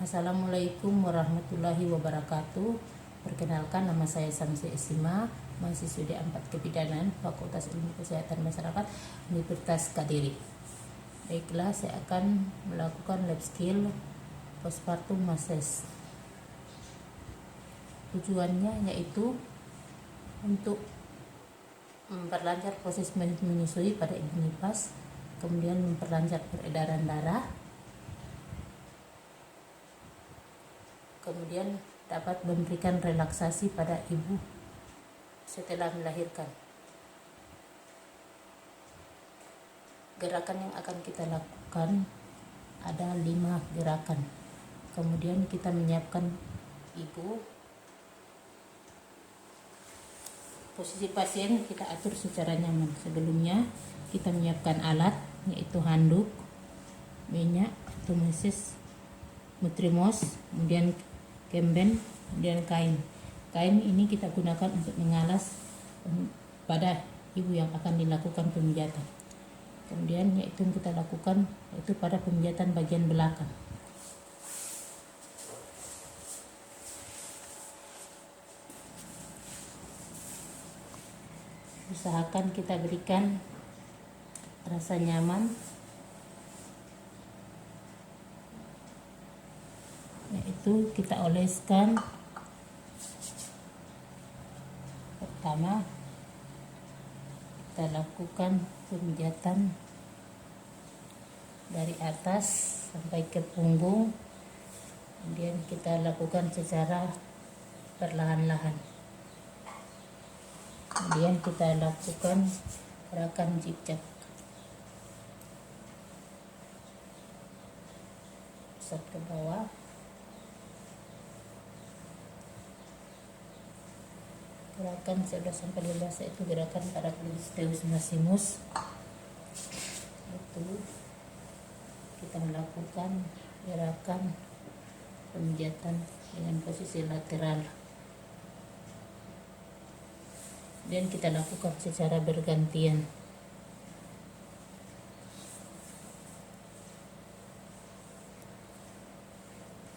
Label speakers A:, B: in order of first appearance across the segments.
A: Assalamualaikum warahmatullahi wabarakatuh. Perkenalkan, nama saya Samsi Esima, mahasiswa D4 Kebidanan, Fakultas Ilmu Kesehatan Masyarakat, Universitas Kediri. Baiklah, saya akan melakukan lab skill postpartum masses. Tujuannya yaitu untuk memperlancar proses menyusui pada ibu nifas, kemudian memperlancar peredaran darah, kemudian dapat memberikan relaksasi pada ibu setelah melahirkan. Gerakan yang akan kita lakukan ada 5 gerakan. Kemudian kita menyiapkan ibu. Posisi pasien kita atur secara nyaman. Sebelumnya kita menyiapkan alat, yaitu handuk, minyak atau meses, nutrimos, kemudian kemben, kemudian kain. Kain ini kita gunakan untuk mengalas pada ibu yang akan dilakukan pemijatan. Kemudian yaitu yang kita lakukan yaitu pada pemijatan bagian belakang. Usahakan kita berikan rasa nyaman, yaitu kita oleskan. Pertama, kita lakukan pemijatan dari atas sampai ke punggung, kemudian kita lakukan secara perlahan-lahan. Kemudian kita lakukan gerakan zigzag, pusat ke bawah, gerakan 11-15 itu gerakan Parapliosteus maximus. Itu kita melakukan gerakan pemijatan dengan posisi lateral, dan kita lakukan secara bergantian.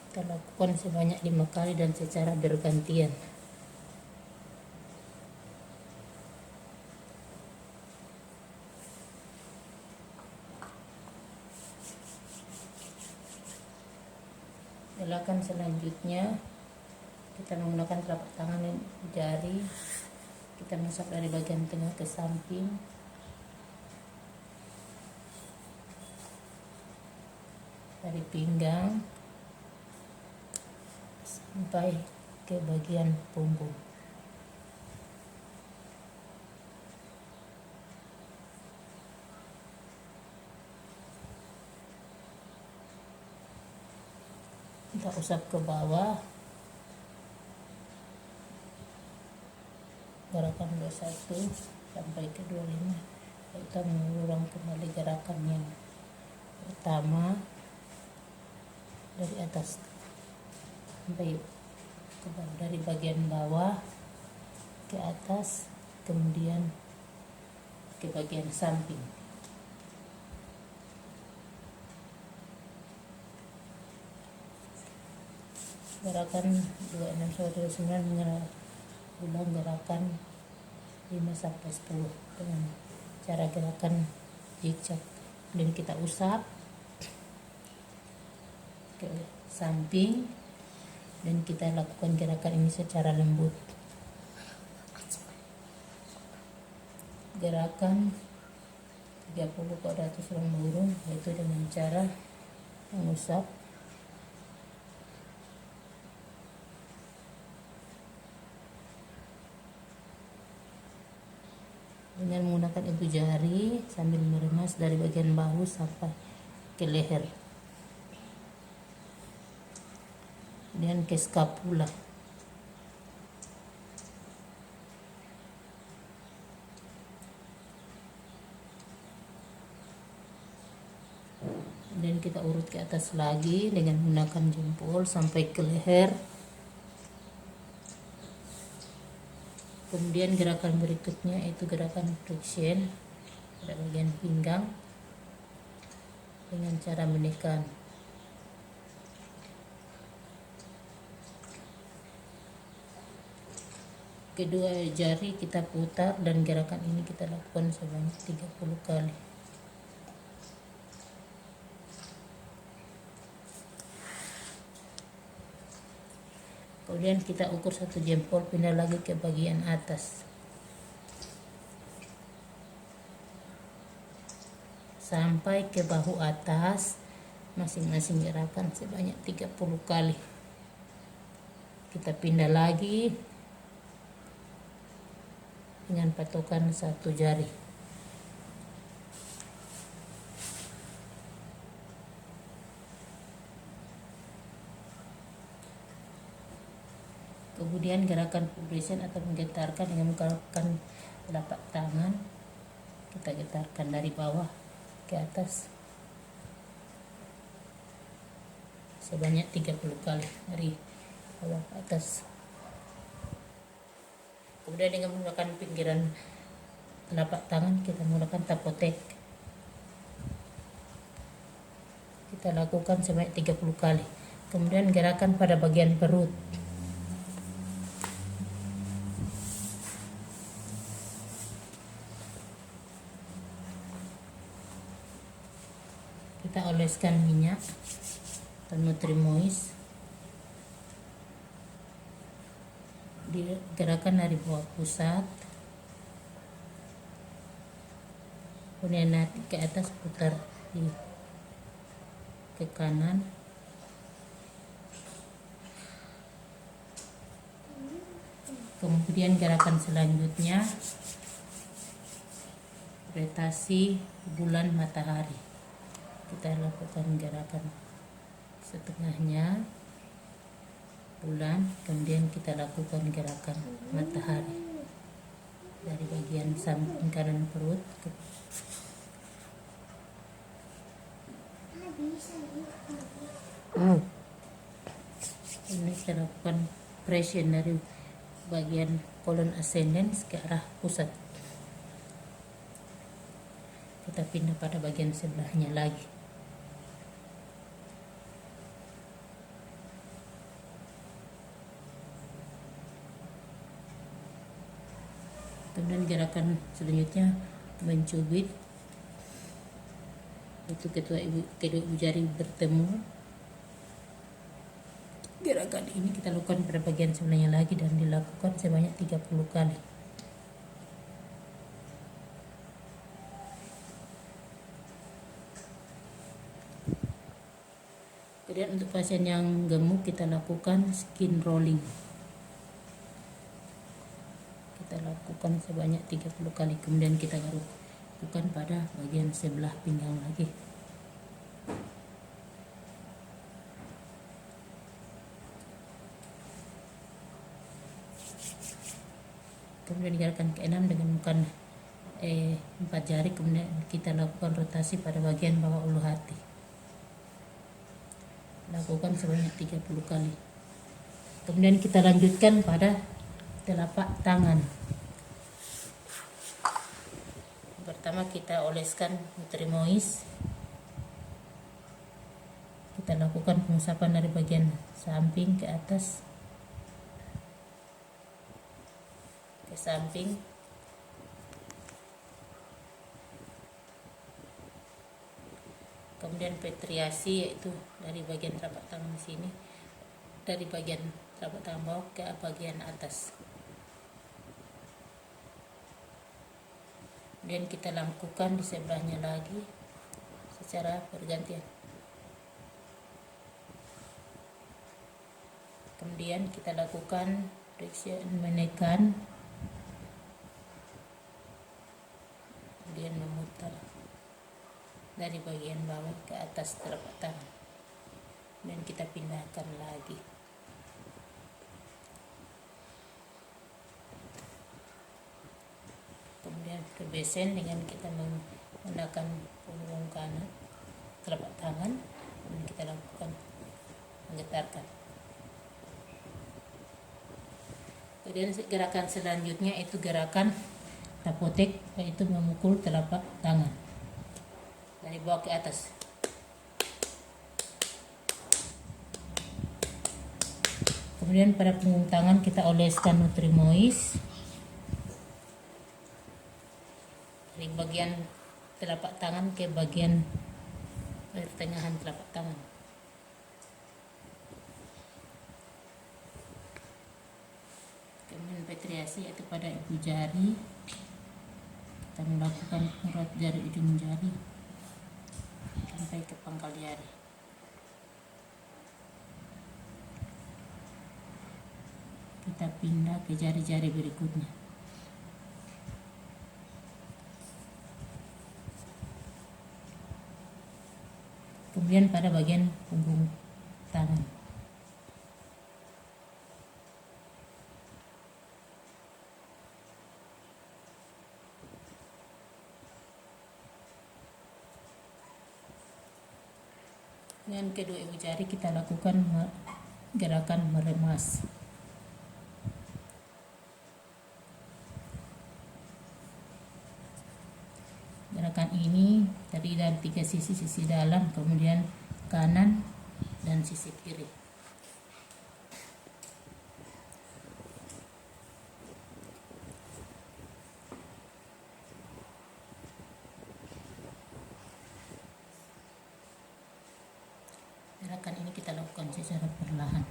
A: Kita lakukan sebanyak 5 kali dan secara bergantian. Gerakan selanjutnya kita menggunakan telapak tangan dan jari, kita masak dari bagian tengah ke samping, dari pinggang sampai ke bagian punggung. Kita usap ke bawah. Gerakan 21 sampai ke 25. Kita mengulang kembali gerakan yang pertama dari atas sampai ke bawah, dari bagian bawah ke atas, kemudian ke bagian samping. Gerakan 26-29 ulang gerakan 5-10 dengan cara gerakan zigzag, dan kita usap ke samping, dan kita lakukan gerakan ini secara lembut. Gerakan 30 kuadratus ruang burung, yaitu dengan cara mengusap dengan menggunakan ibu jari sambil meremas dari bagian bahu sampai ke leher dan ke skapula. Dan kita urut ke atas lagi dengan menggunakan jempol sampai ke leher. Kemudian gerakan berikutnya yaitu gerakan flexion pada bagian pinggang dengan cara menekan. Kedua jari kita putar dan gerakan ini kita lakukan sebanyak 30 kali. Kemudian kita ukur satu jempol, pindah lagi ke bagian atas sampai ke bahu atas. Masing-masing gerakan sebanyak 30 kali. Kita pindah lagi dengan patokan satu jari. Kemudian gerakan vibration atau menggetarkan dengan menggerakkan telapak tangan. Kita getarkan dari bawah ke atas sebanyak 30 kali dari bawah ke atas. Kemudian dengan menggunakan pinggiran telapak tangan kita menggunakan tapotek. Kita lakukan sebanyak 30 kali. Kemudian gerakan pada bagian perut. Kita oleskan minyak atau Nutrimoist di gerakan dari bawah pusat, kemudian nanti ke atas, putar ke kanan, kemudian gerakan selanjutnya rotasi bulan matahari. Kita lakukan gerakan setengahnya bulan, kemudian kita lakukan gerakan matahari dari bagian samping kanan perut ini kita lakukan pressure dari bagian kolon ascendens ke arah pusat. Kita pindah pada bagian sebelahnya lagi. Kemudian gerakan selanjutnya mencubit, itu kedua ibu jari bertemu. Gerakan ini kita lakukan pada bagian sebelahnya lagi dan dilakukan sebanyak 30 kali. Kemudian untuk pasien yang gemuk kita lakukan skin rolling. Kita lakukan sebanyak 30 kali. Kemudian kita lakukan pada bagian sebelah pinggang lagi. Kemudian gerakan ke-6 dengan menggunakan 4 jari. Kemudian kita lakukan rotasi pada bagian bawah ulu hati. Lakukan sebanyak 30 kali. Kemudian kita lanjutkan pada telapak tangan. Pertama kita oleskan Nutrimoist. Kita lakukan pengusapan dari bagian samping ke atas, ke samping, kemudian petriasi, yaitu dari bagian telapak tangan sini, dari bagian telapak tangan bawah ke bagian atas. Kemudian kita lakukan di sebelahnya lagi secara bergantian. Kemudian kita lakukan flexion, menekan, kemudian memutar dari bagian bawah ke atas telapak tangan. Dan kita pindahkan lagi. Kemudian ke besen dengan kita menggunakan punggung kanan telapak tangan, dan kita lakukan menggetarkan. Kemudian gerakan selanjutnya itu gerakan tapotek, yaitu memukul telapak tangan dari bawah ke atas. Kemudian pada punggung tangan kita oleskan Nutrimois dari bagian telapak tangan ke bagian pertengahan telapak tangan. Kemudian petriasi yaitu pada ibu jari, kita melakukan urat jari ujung jari sampai ke pangkal jari. Kita pindah ke jari-jari berikutnya. Kemudian pada bagian punggung tangan. Dengan kedua ibu jari kita lakukan gerakan meremas. Gerakan ini terdiri dari 3 sisi, sisi dalam, kemudian kanan dan sisi kiri. Gerakan ini kita lakukan secara perlahan.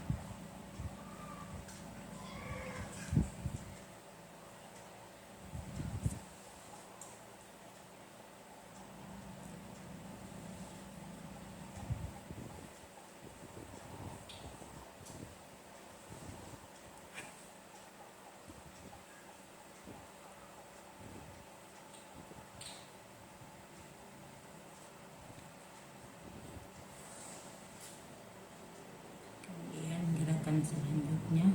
A: Kemudian gerakan selanjutnya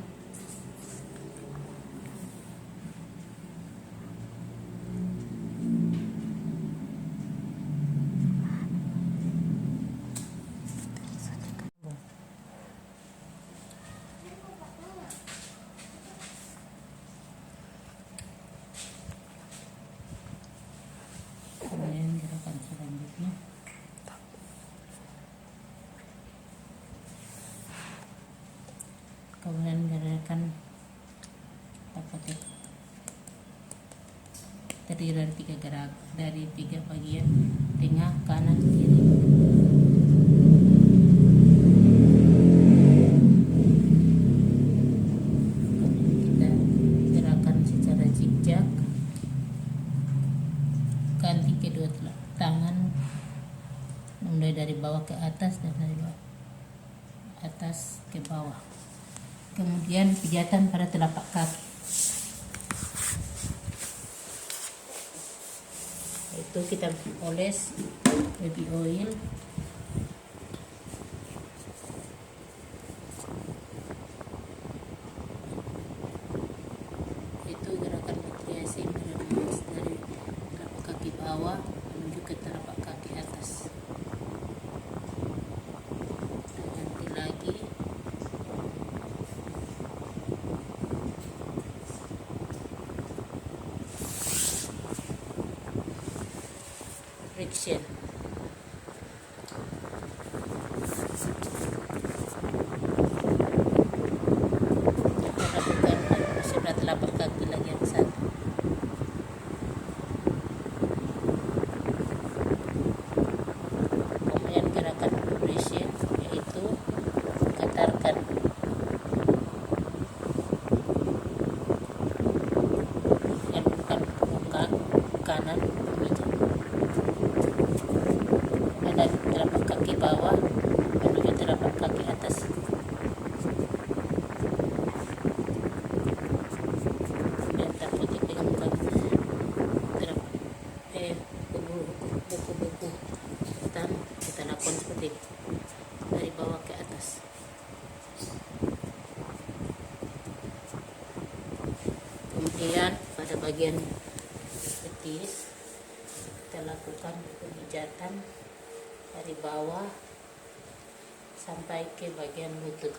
A: kemudian gerakan terdiri dari 3 gerak, dari 3 bagian, tengah, kanan, kiri. Kita gerakan secara zigzag, ganti kedua tangan, mulai dari bawah ke atas dan dari bawah atas ke bawah. Kemudian pijatan pada telapak kaki, itu kita oles baby oil. Itu gerakan petriasi meremas dari telapak kaki bawah menuju ke telapak kaki atas. Ganti lagi. Friction. Kita lakukan sebelah telapak kaki lagi yang satu. Kemudian gerakan progression, yaitu katarkan. Yang bukan muka kanan pemijat. Dari telapak kaki bawah menuju telapak kaki atas. Dan terputik dengan buku-buku hitam, kita lakukan seperti ini, dari bawah ke atas. Kemudian pada bagian betis kita lakukan pemijatan dari bawah sampai ke bagian lutut.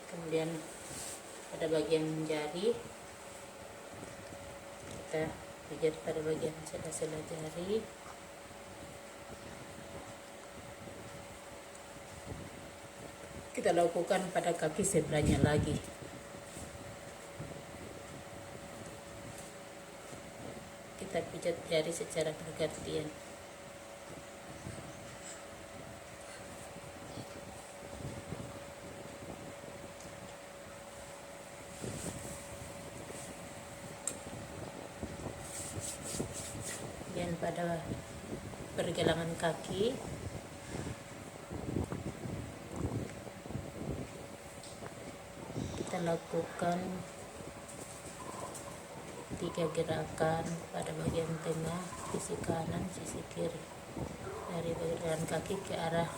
A: Kemudian pada bagian jari kita pijat pada bagian sela-sela jari. kita lakukan pada kaki sebelahnya lagi. Kita pijat jari secara bergantian. Dan pada pergelangan kaki kita lakukan 3 gerakan pada bagian tengah, sisi kanan, sisi kiri, dari bagian kaki ke arah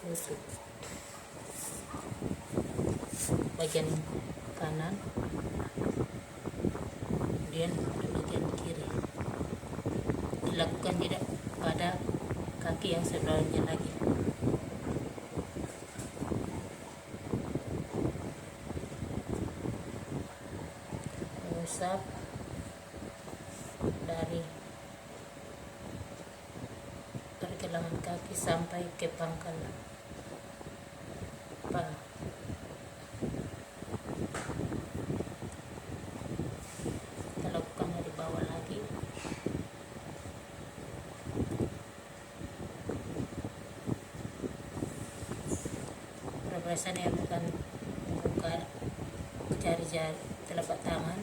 A: lutut. Bagian kanan, kemudian pada bagian kiri. Dilakukan tidak pada kaki yang sebelahnya lagi. Mengusap dari pergelangan kaki sampai ke pangkal paha. Kita lakukan dari bawah lagi. Pernapasan yang akan membuka jari-jari telapak tangan,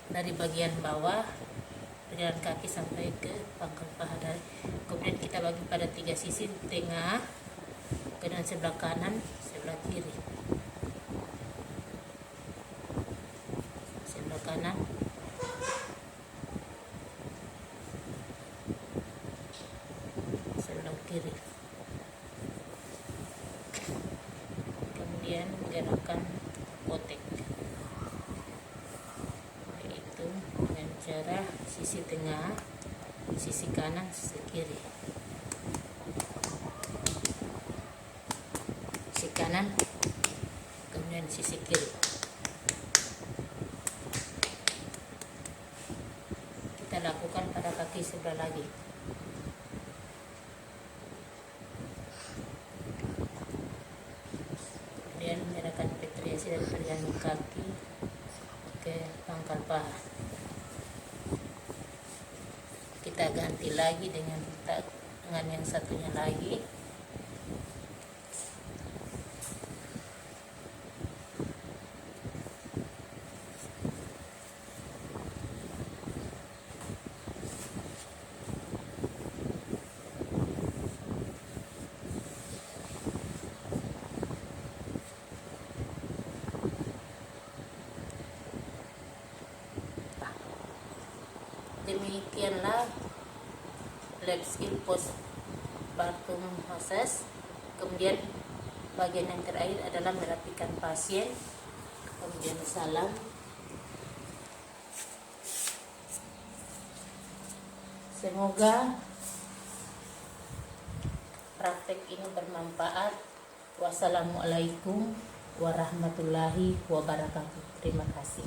A: dari bagian bawah perjalanan kaki sampai ke pangkal paha. Kemudian kita bagi pada 3 sisi, tengah, kemudian sebelah kanan, sebelah kiri, sebelah kanan, sebelah kiri. Kemudian gerakan potek, yaitu dengan cara sisi tengah, sisi kanan, sisi kiri, sisi kanan, kemudian sisi kiri. Kita lakukan pada kaki sebelah lagi. Kemudian gerakan repatriasi dari pergelangan kaki ke pangkal paha. Kita ganti lagi dengan tangan yang satunya lagi. Demikianlah leg skill postpartum massage. Kemudian bagian yang terakhir adalah merapikan pasien. Kemudian salam. Semoga praktek ini bermanfaat. Wassalamualaikum warahmatullahi wabarakatuh. Terima kasih.